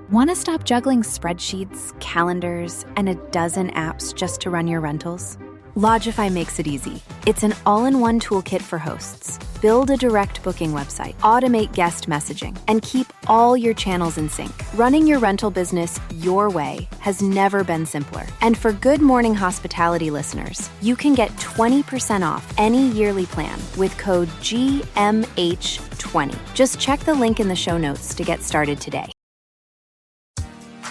Want to stop juggling spreadsheets, calendars, and a dozen apps just to run your rentals? Lodgify makes it easy. It's an all-in-one toolkit for hosts. Build a direct booking website, automate guest messaging, and keep all your channels in sync. Running your rental business your way has never been simpler. And for Good Morning Hospitality listeners, you can get 20% off any yearly plan with code GMH20. Just check the link in the show notes to get started today.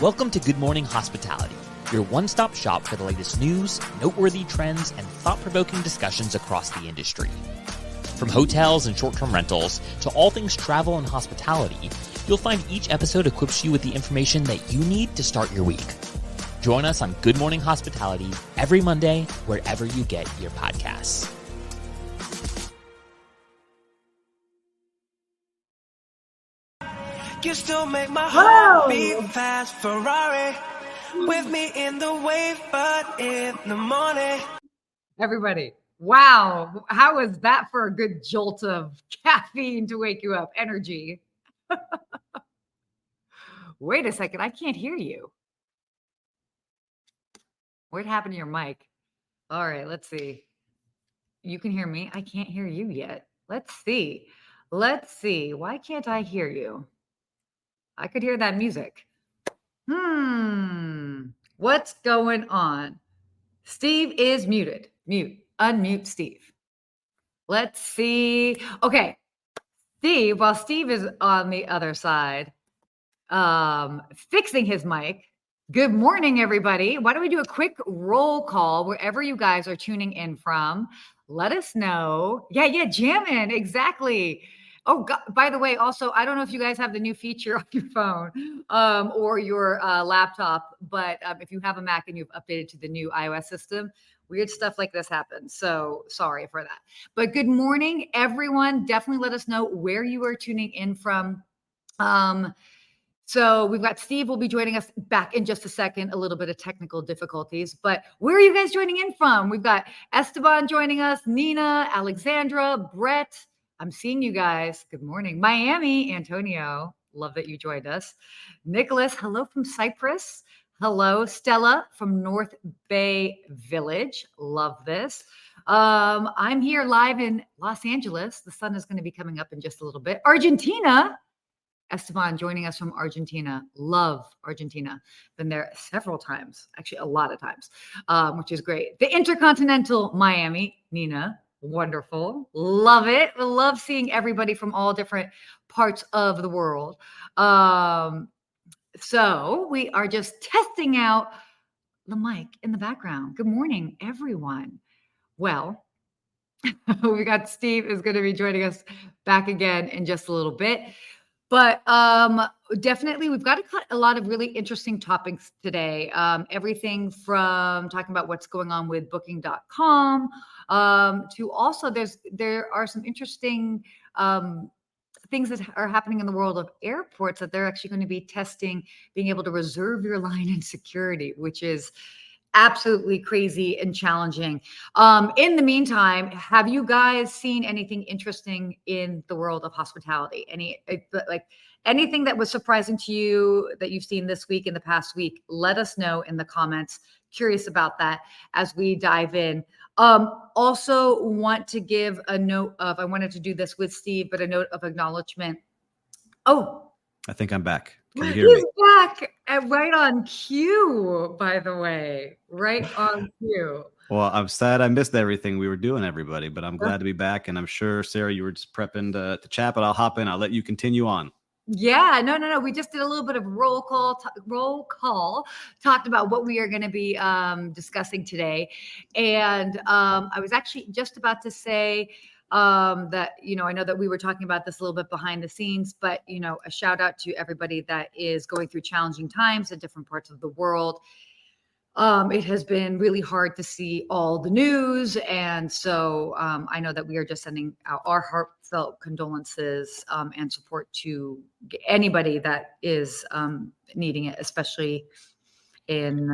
Welcome to Good Morning Hospitality, your one-stop shop for the latest news, noteworthy trends, and thought-provoking discussions across the industry. From hotels and short-term rentals to all things travel and hospitality, you'll find each episode equips you with the information that you need to start your week. Join us on Good Morning Hospitality every Monday, wherever you get your podcasts. You still make my heart beat fast. Ferrari with me in the wave, but in the morning. Everybody, wow. How was that for a good jolt of caffeine to wake you up? Energy. Wait a second. I can't hear you. What happened to your mic? All right, let's see. You can hear me. I can't hear you yet. Let's see. Why can't I hear you? I could hear that music. What's going on? Steve is muted. Unmute Steve. Let's see. Okay. Steve, while Steve is on the other side, fixing his mic. Good morning, everybody. Why don't we do a quick roll call wherever you guys are tuning in from? Let us know. Yeah, jamming. Exactly. Oh, God, by the way, also, I don't know if you guys have the new feature on your phone or your laptop, but if you have a Mac and you've updated to the new iOS system, weird stuff like this happens. So sorry for that. But good morning, everyone. Definitely let us know where you are tuning in from. So we've got Steve will be joining us back in just a second, a little bit of technical difficulties, but where are you guys joining in from? We've got Esteban joining us, Nina, Alexandra, Brett. I'm seeing you guys. Good morning. Miami, Antonio. Love that you joined us. Nicholas, hello from Cyprus. Hello, Stella from North Bay Village. Love this. I'm here live in Los Angeles. The sun is going to be coming up in just a little bit. Argentina. Esteban joining us from Argentina. Love Argentina. Been there several times, actually a lot of times, which is great. The Intercontinental Miami, Nina. Wonderful. Love it. Love seeing everybody from all different parts of the world. So we are just testing out the mic in the background. Good morning, everyone. Well, we got Steve is going to be joining us back again in just a little bit. But definitely, we've got a lot of really interesting topics today. Everything from talking about what's going on with Booking.com to also there are some interesting things that are happening in the world of airports that they're actually going to be testing, being able to reserve your line in security, which is absolutely crazy and challenging. In the meantime, have you guys seen anything interesting in the world of hospitality? Anything that was surprising to you that you've seen this week, in the past week? Let us know in the comments. Curious about that as we dive in. Also want to give a note of, I wanted to do this with Steve, but a note of acknowledgement. Oh, I think I'm back. Can you hear me? He's back and right on cue, by the way. Right on cue. Well, I'm sad I missed everything we were doing, everybody, but I'm glad to be back. And I'm sure, Sarah, you were just prepping to chat, but I'll hop in. I'll let you continue on. Yeah, no. We just did a little bit of roll call, talked about what we are going to be discussing today. And I was actually just about to say that, I know that we were talking about this a little bit behind the scenes, but, a shout out to everybody that is going through challenging times in different parts of the world. It has been really hard to see all the news. And so I know that we are just sending out our heartfelt condolences and support to anybody that is needing it, especially in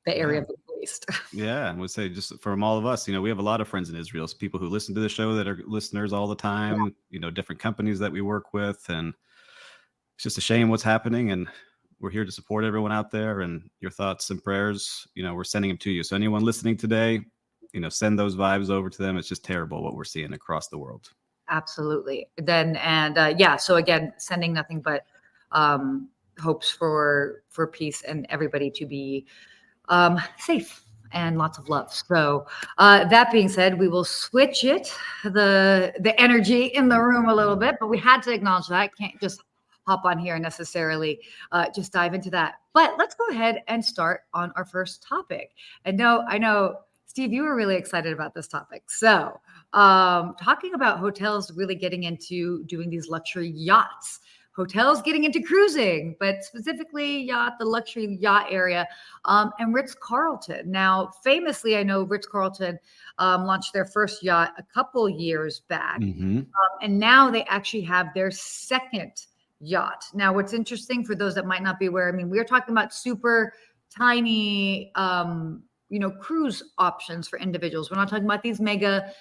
the area of the Middle East. Yeah, I would say just from all of us, we have a lot of friends in Israel, so people who listen to the show that are listeners all the time, different companies that we work with. And it's just a shame what's happening. And we're here to support everyone out there, and your thoughts and prayers, we're sending them to you. So anyone listening today, send those vibes over to them. It's just terrible what we're seeing across the world. Absolutely. So again, sending nothing but hopes for peace and everybody to be safe and lots of love. So that being said, we will switch the energy in the room a little bit, but we had to acknowledge that. I can't just hop on here necessarily, just dive into that. But let's go ahead and start on our first topic. And I know, Steve, you were really excited about this topic. So talking about hotels really getting into doing these luxury yachts, hotels getting into cruising, but specifically the luxury yacht area, and Ritz-Carlton. Now, famously, I know Ritz-Carlton launched their first yacht a couple years back, and now they actually have their second yacht. Now, what's interesting for those that might not be aware, I mean, we're talking about super tiny cruise options for individuals. We're not talking about these mega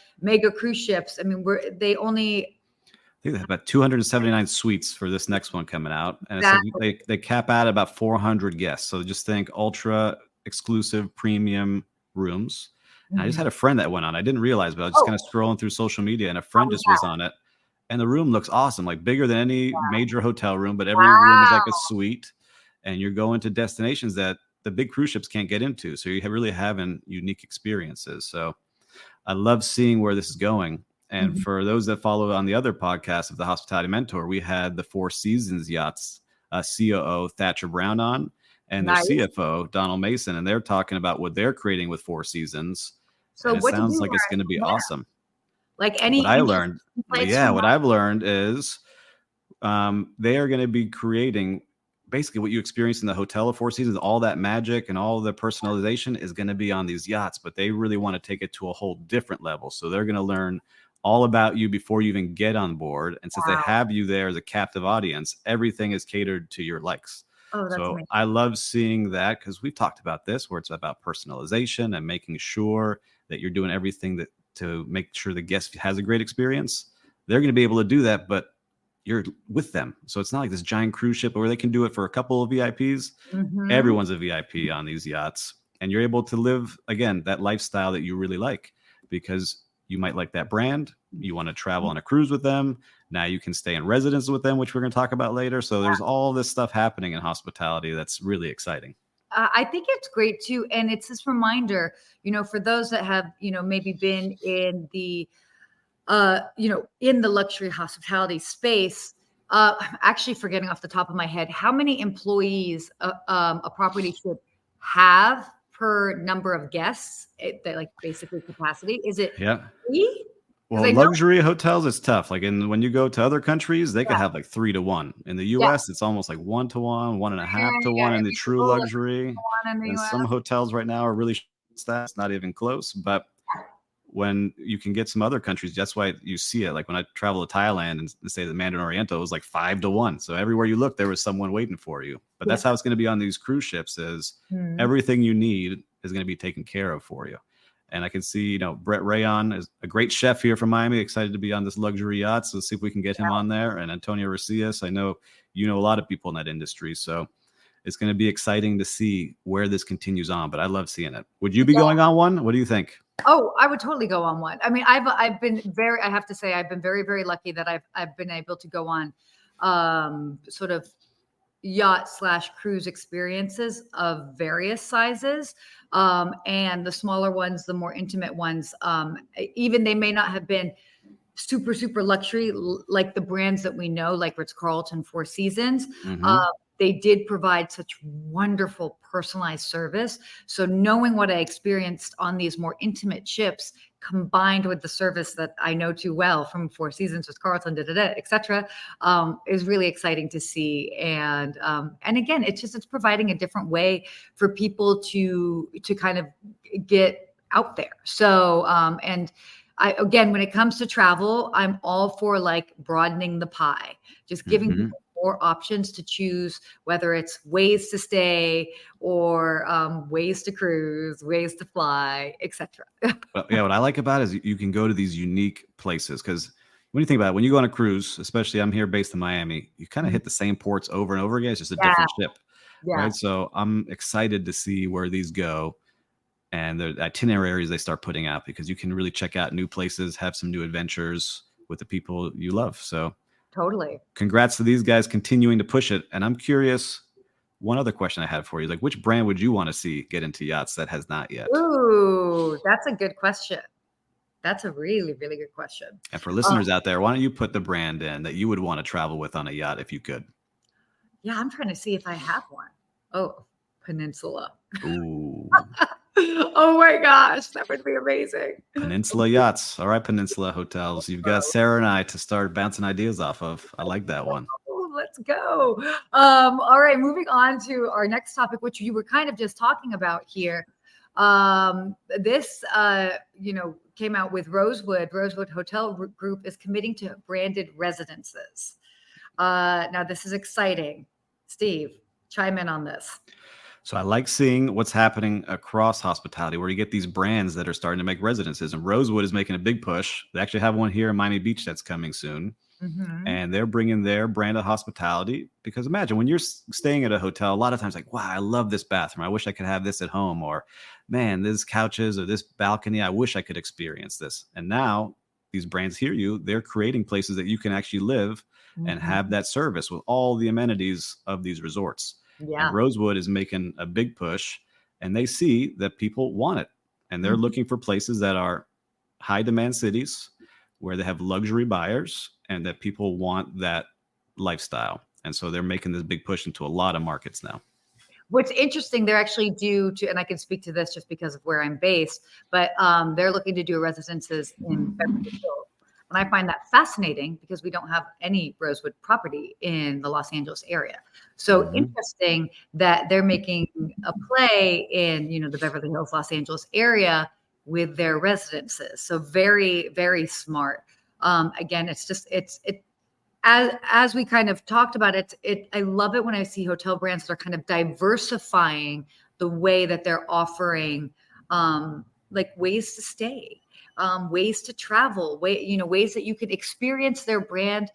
cruise ships. I mean, I think they have about 279 suites for this next one coming out. And exactly. It's like they cap out about 400 guests. So just think ultra exclusive premium rooms. And I just had a friend that went on. I didn't realize, but I was just kind of scrolling through social media, and a friend just was on it. And the room looks awesome, like bigger than any major hotel room, but every room is like a suite. And you're going to destinations that the big cruise ships can't get into. So you're really having unique experiences. So I love seeing where this is going. And for those that follow on the other podcast of the Hospitality Mentor, we had the Four Seasons Yachts COO Thatcher Brown on, and their CFO Donald Mason, and they're talking about what they're creating with Four Seasons. So and it sounds like it's going to be awesome. Like what I've learned is they are going to be creating basically what you experience in the hotel of Four Seasons. All that magic and all the personalization is going to be on these yachts, but they really want to take it to a whole different level. So they're going to learn all about you before you even get on board. And since they have you there as a captive audience, everything is catered to your likes. Oh, that's amazing. I love seeing that, because we've talked about this, where it's about personalization and making sure that you're doing everything to make sure the guest has a great experience. They're going to be able to do that, but you're with them. So it's not like this giant cruise ship where they can do it for a couple of VIPs. Everyone's a VIP on these yachts, and you're able to live, again, that lifestyle that you really like, because you might like that brand. You want to travel on a cruise with them. Now you can stay in residence with them, which we're going to talk about later. So there's all this stuff happening in hospitality that's really exciting. I think it's great too. And it's this reminder, for those that have, maybe been in the, in the luxury hospitality space, I'm actually forgetting off the top of my head, how many employees a property should have per number of guests, like basically capacity? Is it 3? Well, luxury hotels, it's tough. Like when you go to other countries, they can have like 3 to 1. In the US, it's almost like 1 to 1, 1.5 to 1 in the true luxury. And some hotels right now are really staffed, it's not even close. But when you can get some other countries, that's why you see it. Like when I travel to Thailand and say the Mandarin Oriental, it was like 5 to 1. So everywhere you look, there was someone waiting for you. But that's how it's going to be on these cruise ships, is everything you need is going to be taken care of for you. And I can see, Brett Rayon is a great chef here from Miami, excited to be on this luxury yacht. So let's see if we can get him on there. And Antonio Racias, I know a lot of people in that industry. So it's going to be exciting to see where this continues on. But I love seeing it. Would you be going on one? What do you think? Oh, I would totally go on one. I mean, I have been very, very lucky that I've been able to go on sort of yacht / cruise experiences of various sizes. And the smaller ones, the more intimate ones, even they may not have been super, super luxury, like the brands that we know, like Ritz-Carlton, Four Seasons. They did provide such wonderful personalized service. So knowing what I experienced on these more intimate ships, combined with the service that I know too well from Four Seasons, Ritz-Carlton, et cetera, is really exciting to see. And again, it's providing a different way for people to kind of get out there. So, again, when it comes to travel, I'm all for like broadening the pie, just giving people more options to choose, whether it's ways to stay or ways to cruise, ways to fly, etc. Well, yeah, what I like about it is you can go to these unique places, because when you think about it, when you go on a cruise, especially I'm here based in Miami, you kind of hit the same ports over and over again. It's just a different ship. Yeah. right? So I'm excited to see where these go and the itineraries they start putting out, because you can really check out new places, have some new adventures with the people you love. So Totally. congrats to these guys continuing to push it. And I'm curious, one other question I had for you, like which brand would you want to see get into yachts that has not yet? Ooh, that's a good question. That's a really, really good question. And for listeners out there, why don't you put the brand in that you would want to travel with on a yacht if you could? Yeah, I'm trying to see if I have one. Oh, Peninsula. Ooh. Oh my gosh, that would be amazing. Peninsula Yachts. All right, Peninsula Hotels. You've got Sarah and I to start bouncing ideas off of. I like that one. Oh, let's go. All right, moving on to our next topic, which you were kind of just talking about here. This, came out with Rosewood. Rosewood Hotel Group is committing to branded residences. Now, this is exciting. Steve, chime in on this. So I like seeing what's happening across hospitality, where you get these brands that are starting to make residences. And Rosewood is making a big push. They actually have one here in Miami Beach that's coming soon. Mm-hmm. And they're bringing their brand of hospitality, because imagine when you're staying at a hotel, a lot of times like, wow, I love this bathroom. I wish I could have this at home. Or man, this couches or this balcony, I wish I could experience this. And now these brands hear you. They're creating places that you can actually live and have that service with all the amenities of these resorts. Yeah. And Rosewood is making a big push, and they see that people want it. And they're looking for places that are high demand cities where they have luxury buyers and that people want that lifestyle. And so they're making this big push into a lot of markets now. What's interesting, they're actually due to, and I can speak to this just because of where I'm based, but they're looking to do residences in Beverly Hills. And I find that fascinating because we don't have any Rosewood property in the Los Angeles area. So interesting that they're making a play in, the Beverly Hills, Los Angeles area with their residences. So very, very smart. Again, as we kind of talked about I love it when I see hotel brands that are kind of diversifying the way that they're offering, like ways to stay, ways to travel, ways that you can experience their brand,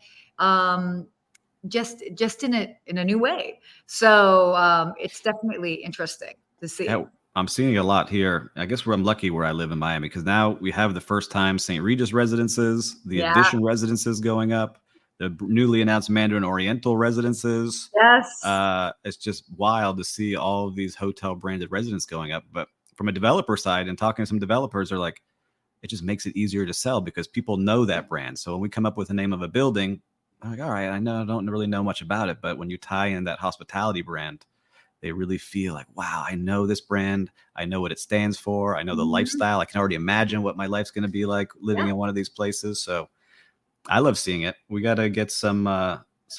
just in a new way. So it's definitely interesting to see. Yeah, I'm seeing a lot here. I guess I'm lucky where I live in Miami, because now we have the first time St. Regis residences, the Edition residences going up, the newly announced Mandarin Oriental residences. Yes. It's just wild to see all of these hotel branded residences going up. But from a developer side, and talking to some developers, are like, it just makes it easier to sell because people know that brand. So when we come up with the name of a building, I'm like, all right, I don't really know much about it, but when you tie in that hospitality brand, they really feel like, wow, I know this brand. I know what it stands for. I know the lifestyle. I can already imagine what my life's going to be like living in one of these places. So I love seeing it. We got to get some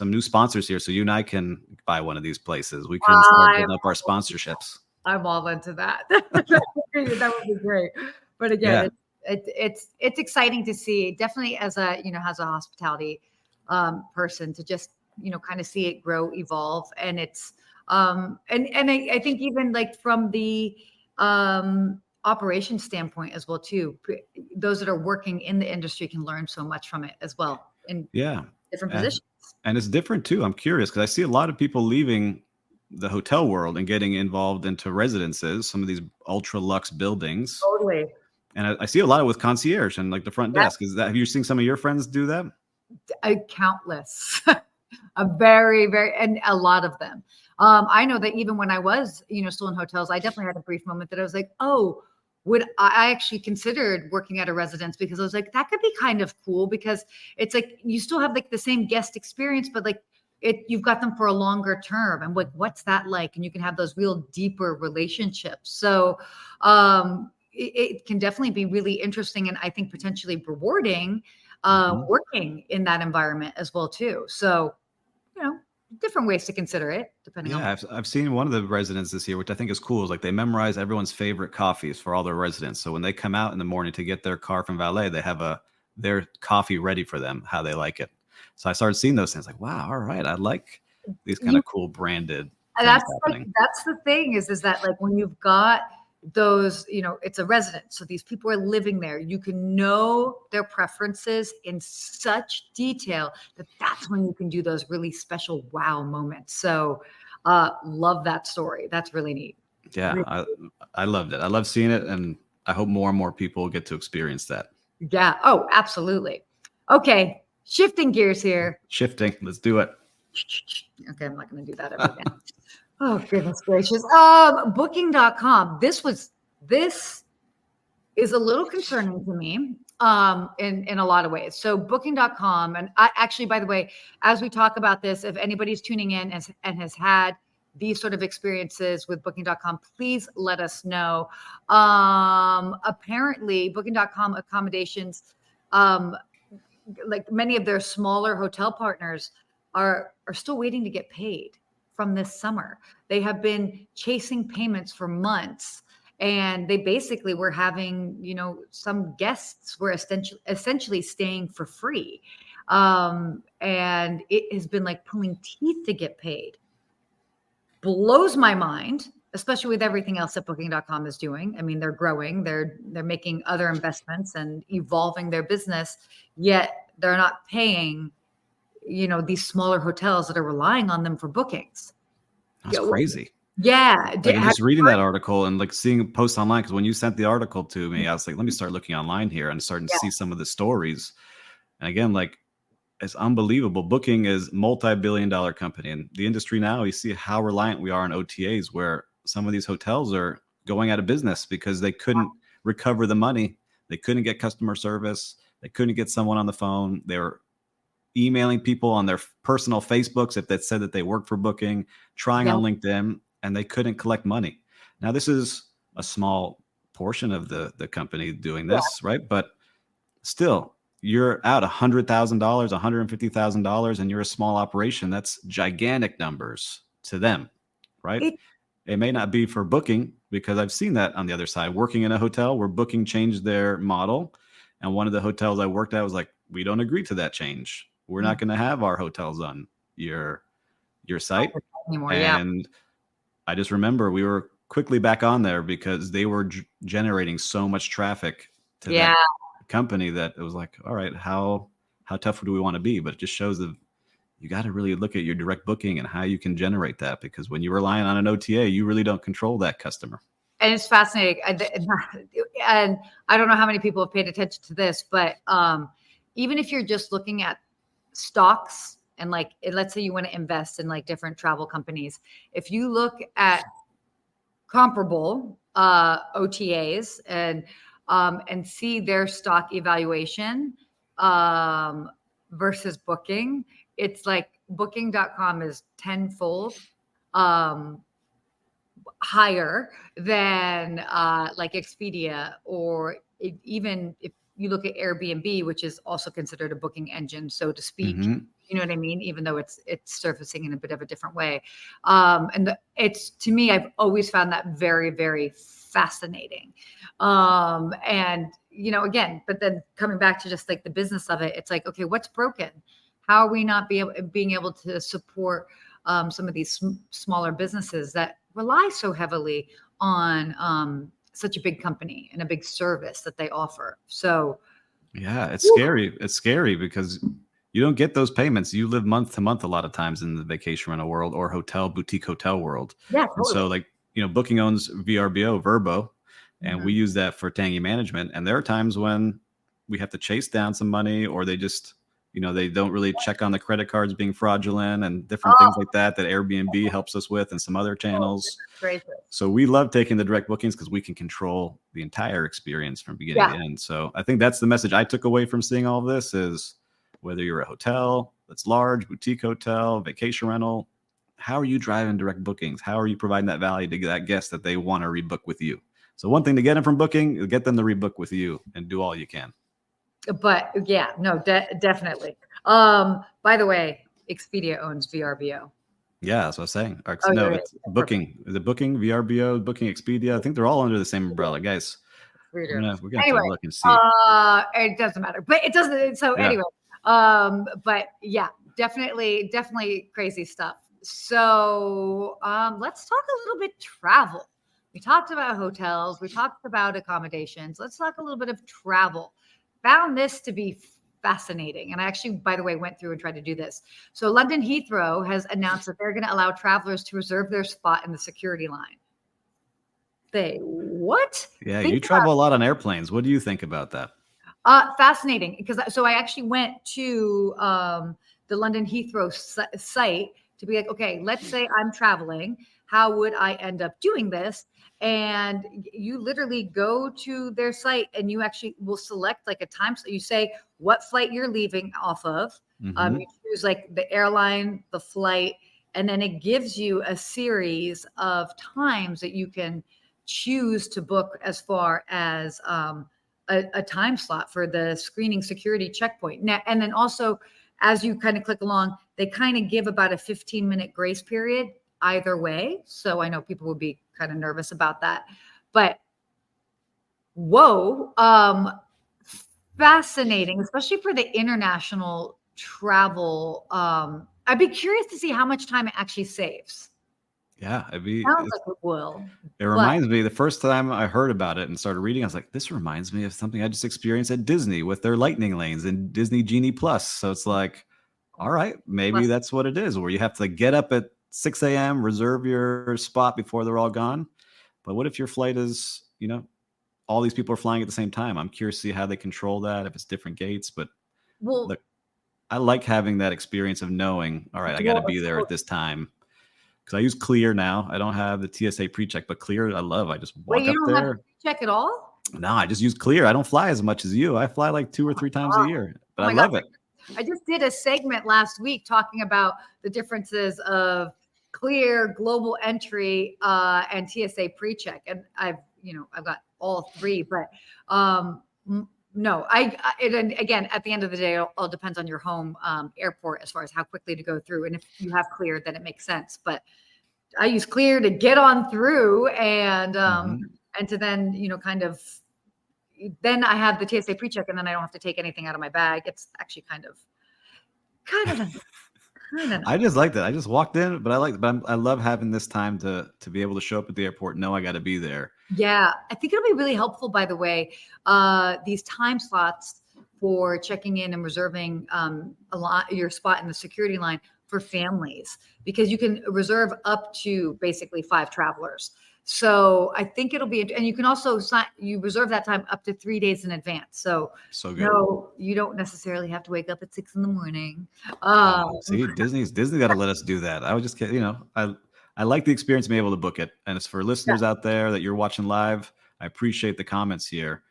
new sponsors here, so you and I can buy one of these places. We can start building up our sponsorships. I'm all into that. That would be great. But again, it's exciting to see. Definitely as a hospitality person, to just kind of see it grow, evolve, and it's and I think even like from the operation standpoint as well too, those that are working in the industry can learn so much from it as well in different positions. And it's different too. I'm curious because I see a lot of people leaving the hotel world and getting involved into residences, some of these ultra luxe buildings. Totally. And I see a lot of with concierge and like the front desk. Have you seen some of your friends do that? Countless, a very, very, and a lot of them. I know that even when I was, still in hotels, I definitely had a brief moment that I was like, oh, I actually considered working at a residence, because I was like, that could be kind of cool, because it's like, you still have like the same guest experience, but like you've got them for a longer term. And what's that like? And you can have those real deeper relationships. So, it can definitely be really interesting, and I think potentially rewarding, working in that environment as well too. So, different ways to consider it depending on. I've seen one of the residents this year, which I think is cool, is like they memorize everyone's favorite coffees for all their residents. So when they come out in the morning to get their car from valet, they have their coffee ready for them, how they like it. So I started seeing those things like, wow, all right, I like these kind of cool branded. That's the thing is that like when you've got those, it's a residence, so these people are living there, you can know their preferences in such detail that's when you can do those really special wow moments. So Love that story. That's really neat. Yeah, Really. I loved it. I love seeing it, and I hope more and more people get to experience that. Yeah. Oh, absolutely. Okay. Shifting gears here. Shifting. Let's do it. Okay. I'm not going to do that ever again. Oh, goodness gracious. Booking.com. This is a little concerning to me in a lot of ways. So booking.com, and I actually, by the way, as we talk about this, if anybody's tuning in and has had these sort of experiences with booking.com, please let us know. Apparently booking.com accommodations, like many of their smaller hotel partners are still waiting to get paid from this summer. They have been chasing payments for months, and they basically were having, some guests were essentially staying for free. And it has been like pulling teeth to get paid. Blows my mind, especially with everything else that booking.com is doing. I mean, they're growing, they're making other investments and evolving their business, yet they're not paying, these smaller hotels that are relying on them for bookings. That's crazy. Yeah. Like, I'm just reading that article and like seeing posts online, because when you sent the article to me, I was like, let me start looking online here and starting to see some of the stories. And again, like, it's unbelievable. Booking is multi-billion-dollar company. In the industry now, you see how reliant we are on OTAs, where some of these hotels are going out of business because they couldn't recover the money. They couldn't get customer service. They couldn't get someone on the phone. They were emailing people on their personal Facebooks if they said that they worked for Booking, trying on LinkedIn, and they couldn't collect money. Now, this is a small portion of the company doing this, right? But still, you're out $100,000, $150,000, and you're a small operation. That's gigantic numbers to them, right? It may not be for Booking, because I've seen that on the other side, working in a hotel where Booking changed their model. And one of the hotels I worked at was like, we don't agree to that change. We're not going to have our hotels on your site anymore. And I just remember we were quickly back on there because they were generating so much traffic to that company that it was like, all right, how tough do we want to be? But it just shows that you got to really look at your direct booking and how you can generate that, because when you're relying on an OTA, you really don't control that customer. And it's fascinating. And I don't know how many people have paid attention to this, but even if you're just looking at stocks and like, let's say you want to invest in like different travel companies, if you look at comparable OTAs and see their stock evaluation versus Booking, it's like booking.com is tenfold higher than like Expedia, or even if you look at Airbnb, which is also considered a booking engine, so to speak. Mm-hmm. You know what I mean? Even though it's surfacing in a bit of a different way. And it's, to me, I've always found that very, very fascinating. And, again, but then coming back to just like the business of it, it's like, okay, what's broken? How are we not being able to support some of these smaller businesses that rely so heavily on such a big company and a big service that they offer? So, yeah, it's scary. It's scary because you don't get those payments. You live month to month a lot of times in the vacation rental world or boutique hotel world. Yeah, totally. And so like, Booking owns VRBO, Vrbo, and we use that for Tangi management. And there are times when we have to chase down some money, or they just, they don't really check on the credit cards being fraudulent and different things like that Airbnb helps us with, and some other channels. So we love taking the direct bookings because we can control the entire experience from beginning to end. So I think that's the message I took away from seeing all of this is, whether you're a hotel that's large, boutique hotel, vacation rental, how are you driving direct bookings? How are you providing that value to that guest that they want to rebook with you? So one thing to get them from Booking is get them to rebook with you and do all you can. But yeah, no, definitely. By the way, Expedia owns VRBO. Yeah, that's what I was saying. It's Booking. Is it Booking, VRBO, Booking, Expedia? I think they're all under the same umbrella, guys. We're gonna have to look and see. It doesn't matter, but it doesn't. So anyway, but yeah, definitely crazy stuff. So let's talk a little bit travel. We talked about hotels. We talked about accommodations. Let's talk a little bit of travel. Found this to be fascinating. And I actually, by the way, went through and tried to do this. So London Heathrow has announced that they're going to allow travelers to reserve their spot in the security line. What? Yeah, you travel a lot on airplanes. What do you think about that? Fascinating, because I actually went to the London Heathrow site to be like, okay, let's say I'm traveling. How would I end up doing this? And you literally go to their site and you actually will select like a time. So you say what flight you're leaving off of. You choose like the airline, the flight, and then it gives you a series of times that you can choose to book as far as a time slot for the screening security checkpoint. Now, and then also, as you kind of click along, they kind of give about a 15-minute grace period either way. So I know people would be kind of nervous about that. But whoa, fascinating, especially for the international travel. I'd be curious to see how much time it actually saves. Yeah, Sounds like it will. It reminds me, the first time I heard about it and started reading, I was like, this reminds me of something I just experienced at Disney with their lightning lanes and Disney Genie Plus. So it's like, all right, maybe that's what it is, where you have to get up at 6 a.m., reserve your spot before they're all gone. But what if your flight is, all these people are flying at the same time? I'm curious to see how they control that, if it's different gates. But look, I like having that experience of knowing, all right, I got to be there at this time. Because I use Clear now. I don't have the TSA pre-check, but Clear I love. I just walk up there. You don't have pre-check at all? No, I just use Clear. I don't fly as much as you. I fly like 2 or 3 times a year, but I love it. I just did a segment last week talking about the differences of Clear, Global Entry, and TSA pre-check. And I've got all 3, but no, again, at the end of the day, it all depends on your home airport as far as how quickly to go through. And if you have Clear, then it makes sense. But I use Clear to get on through and to then, kind of, then I have the TSA pre-check and then I don't have to take anything out of my bag. It's actually kind of I just like that. I just walked in, but I love having this time to be able to show up at the airport, know I got to be there. Yeah, I think it'll be really helpful, by the way, these time slots for checking in and reserving your spot in the security line for families, because you can reserve up to basically 5 travelers. So I think it'll be, and you can also you reserve that time up to 3 days in advance. So good. No, you don't necessarily have to wake up at 6 a.m. See, Disney got to let us do that. I was just, I like the experience of being able to book it. And it's for listeners out there that you're watching live. I appreciate the comments here.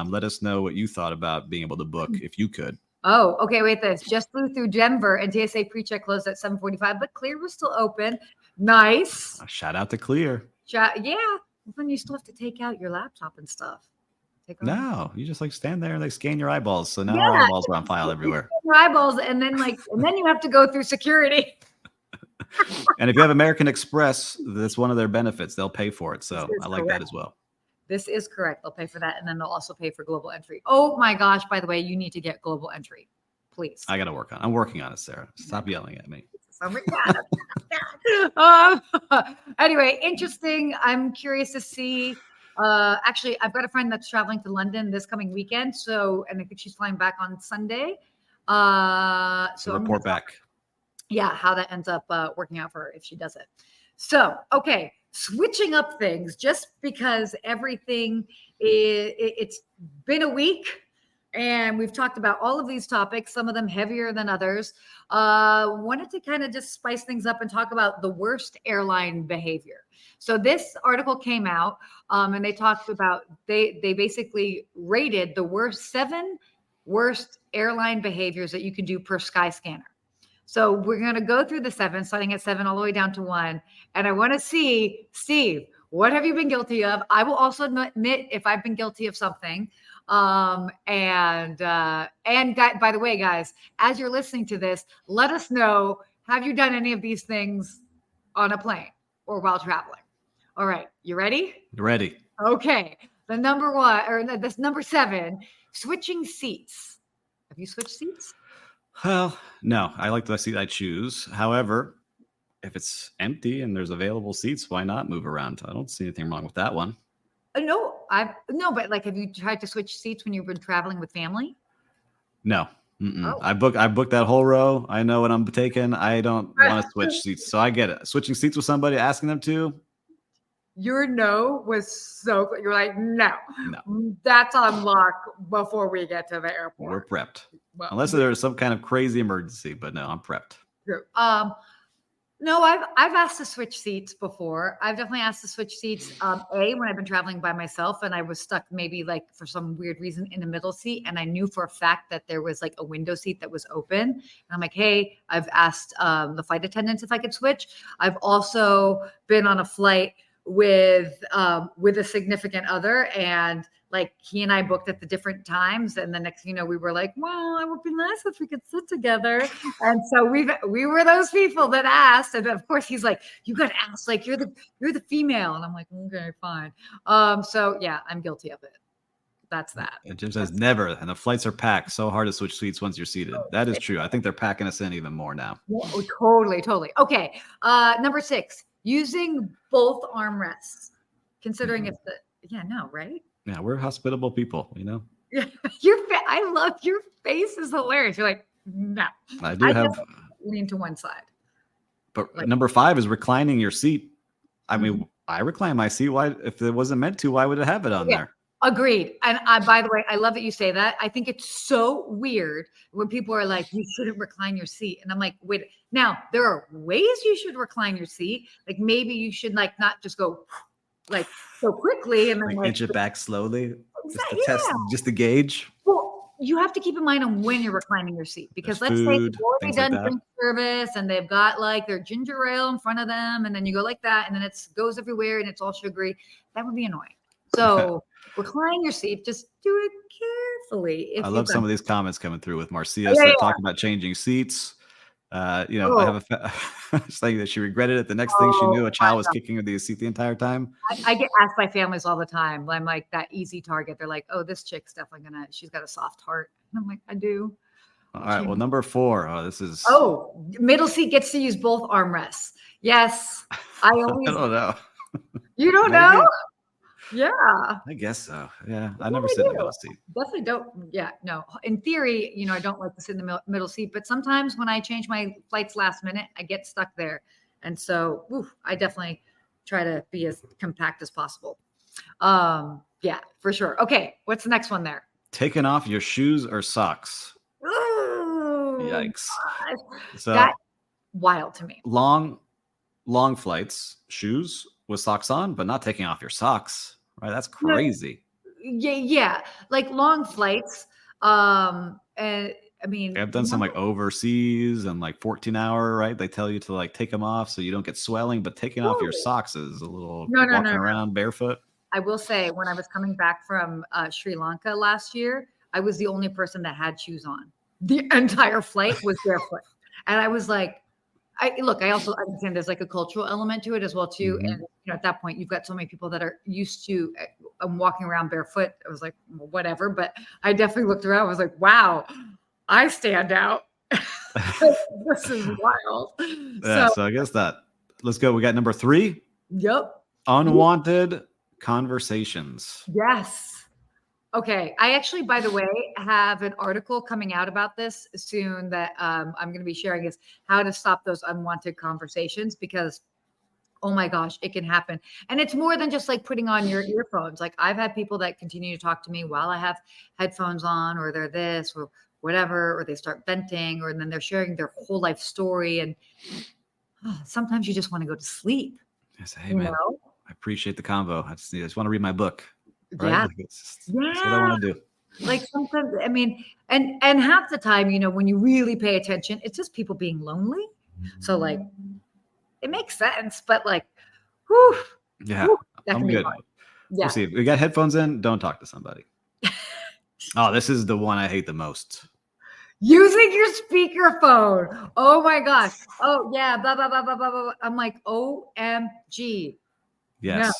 Let us know what you thought about being able to book if you could. Oh, okay. Wait, this just flew through Denver and TSA pre-check closed at 7:45, but Clear was still open. Nice. Shout out to Clear. Yeah. Then you still have to take out your laptop and stuff. No, you just stand there and they scan your eyeballs. So now our eyeballs are on file everywhere. Your eyeballs, and then you have to go through security. And if you have American Express, that's one of their benefits. They'll pay for it. So I like that as well. This is correct. They'll pay for that. And then they'll also pay for Global Entry. Oh my gosh. By the way, you need to get Global Entry, please. I got to work on it. I'm working on it, Sarah. Stop yelling at me. Anyway, interesting. I'm curious to see. Actually, I've got a friend that's traveling to London this coming weekend. And I think she's flying back on Sunday. So report back. Yeah, how that ends up working out for her if she does it. So, okay, switching up things just because everything it's been a week and we've talked about all of these topics, some of them heavier than others. Wanted to kind of just spice things up and talk about the worst airline behavior. So this article came out and they talked about, they basically rated the 7 worst airline behaviors that you can do per Skyscanner. So we're going to go through the 7, starting at 7 all the way down to 1. And I want to see, Steve, what have you been guilty of? I will also admit if I've been guilty of something. And by the way, guys, as you're listening to this, let us know, have you done any of these things on a plane or while traveling? All right. You ready? Ready. Okay. The number 1, or this number 7, switching seats. Have you switched seats? Well, no, I like the seat I choose. However, if it's empty and there's available seats, why not move around? I don't see anything wrong with that one. No, but have you tried to switch seats when you've been traveling with family? No. Mm-mm. Oh. I booked that whole row. I know what I'm taking. I don't want to switch seats. So I get it. Switching seats with somebody, asking them to. Your no was so good. You're like, no, that's on lock before we get to the airport. We're prepped. Well, Unless there's some kind of crazy emergency, but no, I'm prepped. True. No, I've asked to switch seats before. I've definitely asked to switch seats. When I've been traveling by myself and I was stuck maybe like for some weird reason in the middle seat, and I knew for a fact that there was like a window seat that was open. And I'm like, hey, I've asked the flight attendants if I could switch. I've also been on a flight with a significant other, and like he and I booked at the different times, and the next thing you know, we were like, well, it would be nice if we could sit together. And so we were those people that asked, and of course he's like, you got to ask, like you're the female, and I'm like, okay, fine. So yeah, I'm guilty of it. That's that. And Jim says never, and the flights are packed. So hard to switch seats once you're seated. That is true. I think they're packing us in even more now. Oh, totally. Okay, number 6, using both armrests, considering if right? Yeah, we're hospitable people, you know. Yeah, I love your face is hilarious. You're like, no. I have lean to one side. But like, number 5 is reclining your seat. I mean, I recline my seat. Why, if it wasn't meant to, why would it have it on there? Agreed. And by the way, I love that you say that. I think it's so weird when people are like, you shouldn't recline your seat. And I'm like, wait, now there are ways you should recline your seat. Like maybe you should like not just go like so quickly and then like inch it back slowly. Just to gauge. Well, you have to keep in mind on when you're reclining your seat, because let's say they've already done drink service and they've got like their ginger ale in front of them, and then you go like that, and then it goes everywhere and it's all sugary. That would be annoying. So recline your seat, just do it carefully. I love some of these comments coming through with Marcia talking about changing seats. I have a saying that she regretted it. The next thing she knew, a child was kicking her the seat the entire time. I get asked by families all the time. I'm like that easy target. They're like, oh, this chick's definitely she's got a soft heart. And I'm like, I do. All right. Well, number 4. Oh, this is. Oh, middle seat gets to use both armrests. Yes. I don't know. You don't know? Yeah. I guess so. Yeah. I never sit in the middle seat. Definitely don't. Yeah. No. In theory, I don't like to sit in the middle seat, but sometimes when I change my flights last minute, I get stuck there. And so I definitely try to be as compact as possible. Yeah, for sure. Okay. What's the next one there? Taking off your shoes or socks. Ooh, yikes. God. So that's wild to me. Long flights, shoes with socks on, but not taking off your socks. Right, that's crazy. Yeah. Like long flights. And I mean, I've done some like overseas and like 14-hour. Right, they tell you to like take them off so you don't get swelling. But taking off your socks is a little walking around barefoot. I will say, when I was coming back from Sri Lanka last year, I was the only person that had shoes on. The entire flight was barefoot, and I was like, I also understand there's like a cultural element to it as well too. Mm-hmm. And at that point, you've got so many people that are used to walking around barefoot. I was like, well, whatever. But I definitely looked around. I was like, wow, I stand out. This is wild. Yeah. So I guess let's go. We got number 3. Yep. Unwanted conversations. Yes. Okay. I actually, by the way, have an article coming out about this soon that I'm going to be sharing, is how to stop those unwanted conversations, because oh my gosh, it can happen. And it's more than just like putting on your earphones. Like I've had people that continue to talk to me while I have headphones on, or they're this or whatever, or they start venting, or then they're sharing their whole life story. And sometimes you just want to go to sleep. Yes. Hey, man, I appreciate the convo. I just want to read my book. Right? Yeah. Like that's what I want to do. Like sometimes, I mean, and half the time, when you really pay attention, it's just people being lonely. So like, it makes sense, but like, whew, I'm good. Yeah. We'll see. If we got headphones in, don't talk to somebody. Oh, this is the one I hate the most. Using your speakerphone. Oh my gosh. Oh yeah. Blah, blah, blah, blah, blah, blah. I'm like, OMG. Yes.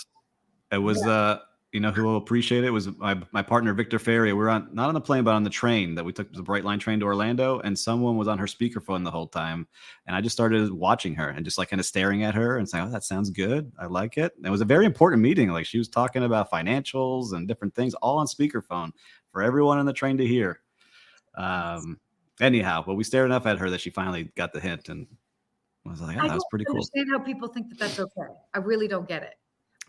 Yeah. It was, who will appreciate it was my partner, Victor Ferry. We were not on the plane, but on the train that we took, the Bright Line train to Orlando. And someone was on her speakerphone the whole time. And I just started watching her and just like kind of staring at her and saying, oh, that sounds good. I like it. And it was a very important meeting. Like she was talking about financials and different things all on speakerphone for everyone on the train to hear. Anyhow, but we stared enough at her that she finally got the hint, and I was like, "Oh, that was pretty I cool." understand how people think that that's okay. I really don't get it.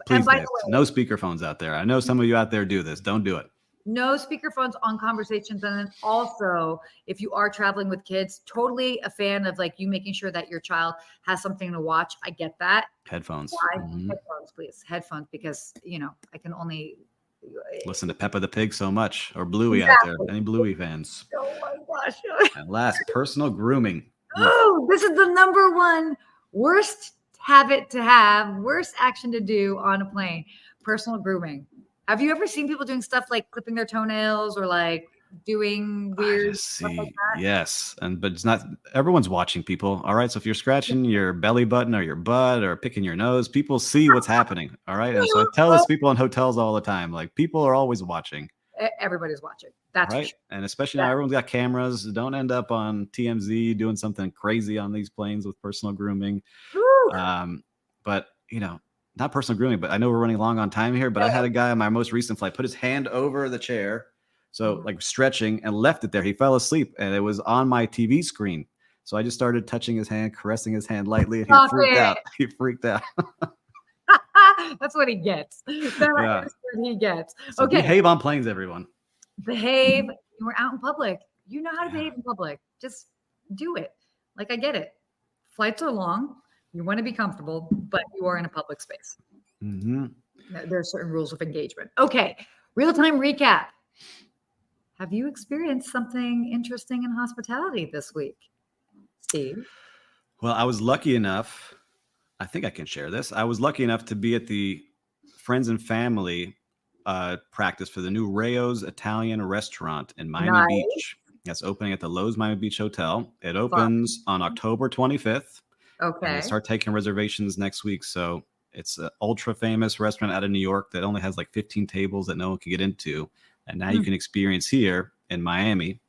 Please, And by guys, the way, no speakerphones out there. I know some of you out there do this. Don't do it. no speakerphones on conversations. And then also, if you are traveling with kids, totally a fan of like you making sure that your child has something to watch. I get that. Headphones. Headphones, please. Headphones, because I can only listen to Peppa the Pig so much, or Bluey out there. Any Bluey fans? Oh my gosh. And last, personal grooming. Oh, this is the number one worst habit to have, worst action to do on a plane. Personal grooming. Have you ever seen people doing stuff like clipping their toenails or like doing weird stuff like that? Yes. But it's not, everyone's watching people. All right. So if you're scratching your belly button or your butt or picking your nose, people see what's happening. All right. And so I tell this people in hotels all the time, like people are always watching. Everybody's watching. That's right. For sure. And especially now everyone's got cameras. Don't end up on TMZ doing something crazy on these planes with personal grooming. But not personal grooming, but I know we're running long on time here, but I had a guy on my most recent flight put his hand over the chair. So like stretching, and left it there. He fell asleep and it was on my TV screen. So I just started touching his hand, caressing his hand lightly, and he freaked out. He freaked out. That's what he gets. That's what he gets. So behave on planes, everyone. Behave. We're out in public. You know how to behave in public. Just do it. Like, I get it. Flights are long. You want to be comfortable, but you are in a public space. There are certain rules of engagement. Okay. Real-time recap. Have you experienced something interesting in hospitality this week, Steve? Well, I was lucky enough. I think I can share this. I was lucky enough to be at the friends and family practice for the new Rayo's Italian restaurant in Miami Beach. That's opening at the Lowe's Miami Beach Hotel. It opens on October 25th. Okay. And they start taking reservations next week. So it's an ultra famous restaurant out of New York that only has like 15 tables that no one can get into. And now you can experience here in Miami.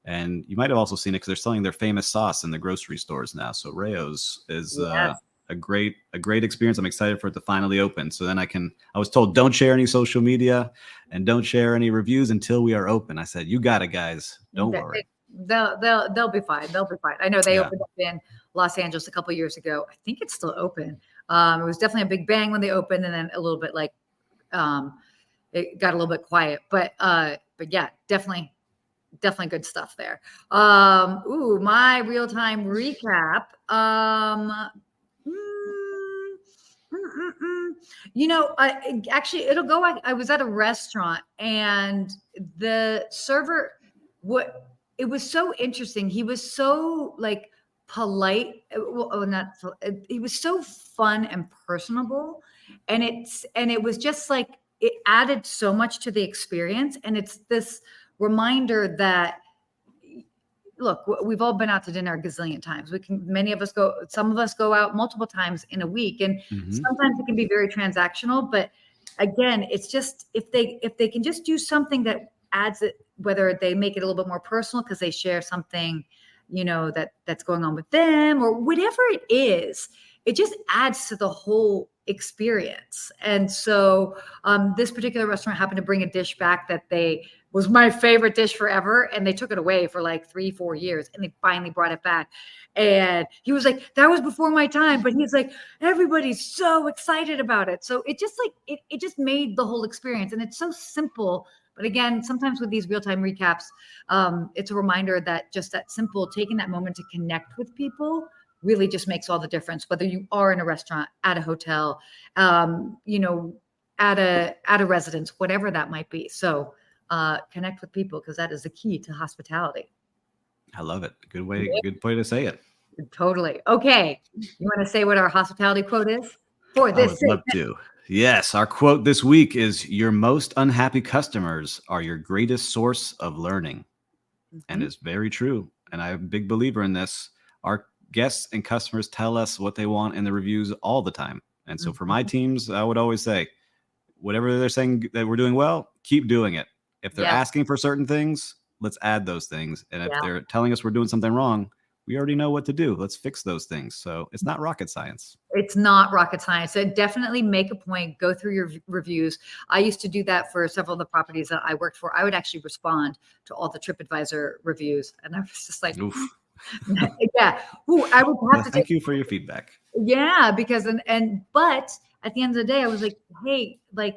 And you might have also seen it because they're selling their famous sauce in the grocery stores now. So Rayo's is a great experience. I'm excited for it to finally open. So then I was told, don't share any social media and don't share any reviews until we are open. I said, you got it, guys. Don't worry. They'll be fine. They'll be fine. I know they opened up in Los Angeles a couple of years ago. I think it's still open. It was definitely a big bang when they opened, and then a little bit like it got a little bit quiet. But yeah, definitely good stuff there. My real-time recap. Actually, it'll go. I was at a restaurant, and the server, it was so interesting. He was so like polite. He was so fun and personable, and it was just like it added so much to the experience. And it's this reminder that, look, we've all been out to dinner a gazillion times. Some of us go out multiple times in a week, and sometimes it can be very transactional. But again, it's just if they can just do something that adds it, whether they make it a little bit more personal because they share something, that's going on with them or whatever it is, it just adds to the whole experience. And so this particular restaurant happened to bring a dish back that was my favorite dish forever. And they took it away for like 3-4 years, and they finally brought it back. And he was like, that was before my time, but he's like, everybody's so excited about it. So it just like, it just made the whole experience. And it's so simple. But again, sometimes with these real-time recaps, it's a reminder that just that simple, taking that moment to connect with people really just makes all the difference, whether you are in a restaurant, at a hotel, at a residence, whatever that might be. So connect with people, because that is the key to hospitality. I love it. Good way to say it. Totally. Okay. You want to say what our hospitality quote is for this? I would love to. Yes. Our quote this week is, your most unhappy customers are your greatest source of learning. And it's very true. And I'm a big believer in this. Our guests and customers tell us what they want in the reviews all the time. And so for my teams, I would always say, whatever they're saying that we're doing well, keep doing it. If they're asking for certain things, let's add those things. And if they're telling us we're doing something wrong, we already know what to do. Let's fix those things. So it's not rocket science. It's not rocket science. So definitely make a point, go through your reviews. I used to do that for several of the properties that I worked for. I would actually respond to all the TripAdvisor reviews. And I was just like, Oof. yeah. Ooh, I would have to thank you for your feedback. Yeah, because but at the end of the day, I was like, hey, like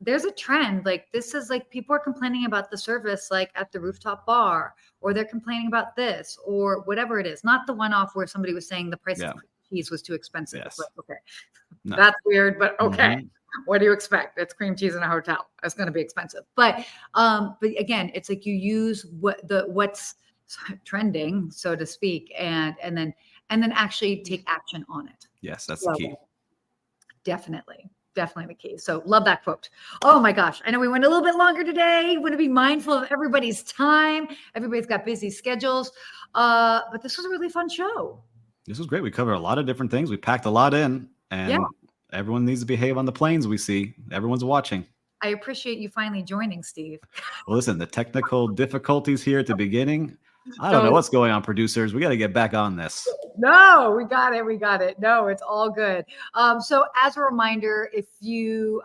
there's a trend. Like this is like people are complaining about the service like at the rooftop bar, or they're complaining about this or whatever it is. Not the one-off where somebody was saying the price of cheese was too expensive. Yes. Like, okay. No. That's weird, but okay. What do you expect? It's cream cheese in a hotel. It's going to be expensive. But again, it's like you use what's trending, so to speak, and then actually take action on it. Yes, that's the key. Definitely the key. So love that quote. Oh my gosh. I know we went a little bit longer today. We want to be mindful of everybody's time. Everybody's got busy schedules. But this was a really fun show. This was great. We covered a lot of different things. We packed a lot in, and everyone needs to behave on the planes we see. Everyone's watching. I appreciate you finally joining, Steve. Well, listen, the technical difficulties here at the beginning. I don't know what's going on, producers. We got to get back on this. No, we got it. No, it's all good. So as a reminder, if you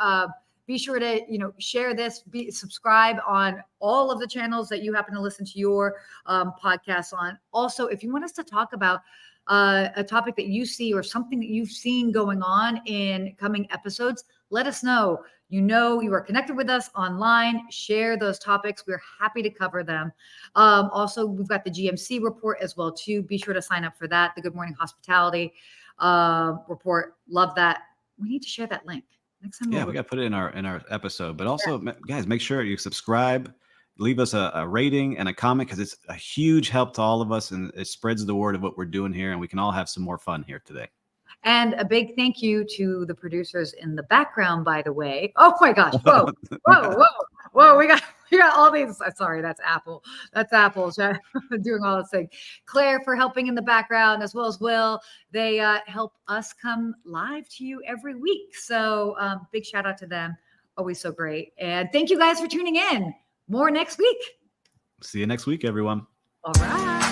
be sure to, share this, subscribe on all of the channels that you happen to listen to your podcasts on. Also, if you want us to talk about a topic that you see or something that you've seen going on in coming episodes, let us know. You are connected with us online. Share those topics. We're happy to cover them. Also, we've got the GMC report as well too. Be sure to sign up for that. The Good Morning Hospitality report. Love that. We need to share that link next time. Yeah, we got to put it in our episode. But also, guys, make sure you subscribe. Leave us a rating and a comment, because it's a huge help to all of us, and it spreads the word of what we're doing here, and we can all have some more fun here today. And a big thank you to the producers in the background, by the way. Oh my gosh. Whoa. We got all these. Sorry, that's Apple. That's Apple doing all this thing. Claire for helping in the background, as well as Will. They help us come live to you every week. So big shout out to them. Always so great. And thank you guys for tuning in. More next week. See you next week, everyone. All right.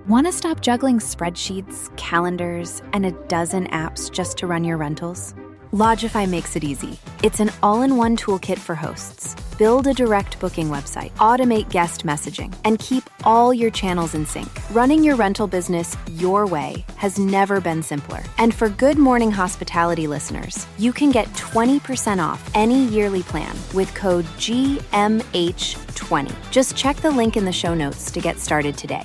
Want to stop juggling spreadsheets, calendars, and a dozen apps just to run your rentals? Lodgify makes it easy. It's an all-in-one toolkit for hosts. Build a direct booking website, automate guest messaging, and keep all your channels in sync. Running your rental business your way has never been simpler. And for Good Morning Hospitality listeners, you can get 20% off any yearly plan with code GMH20. Just check the link in the show notes to get started today.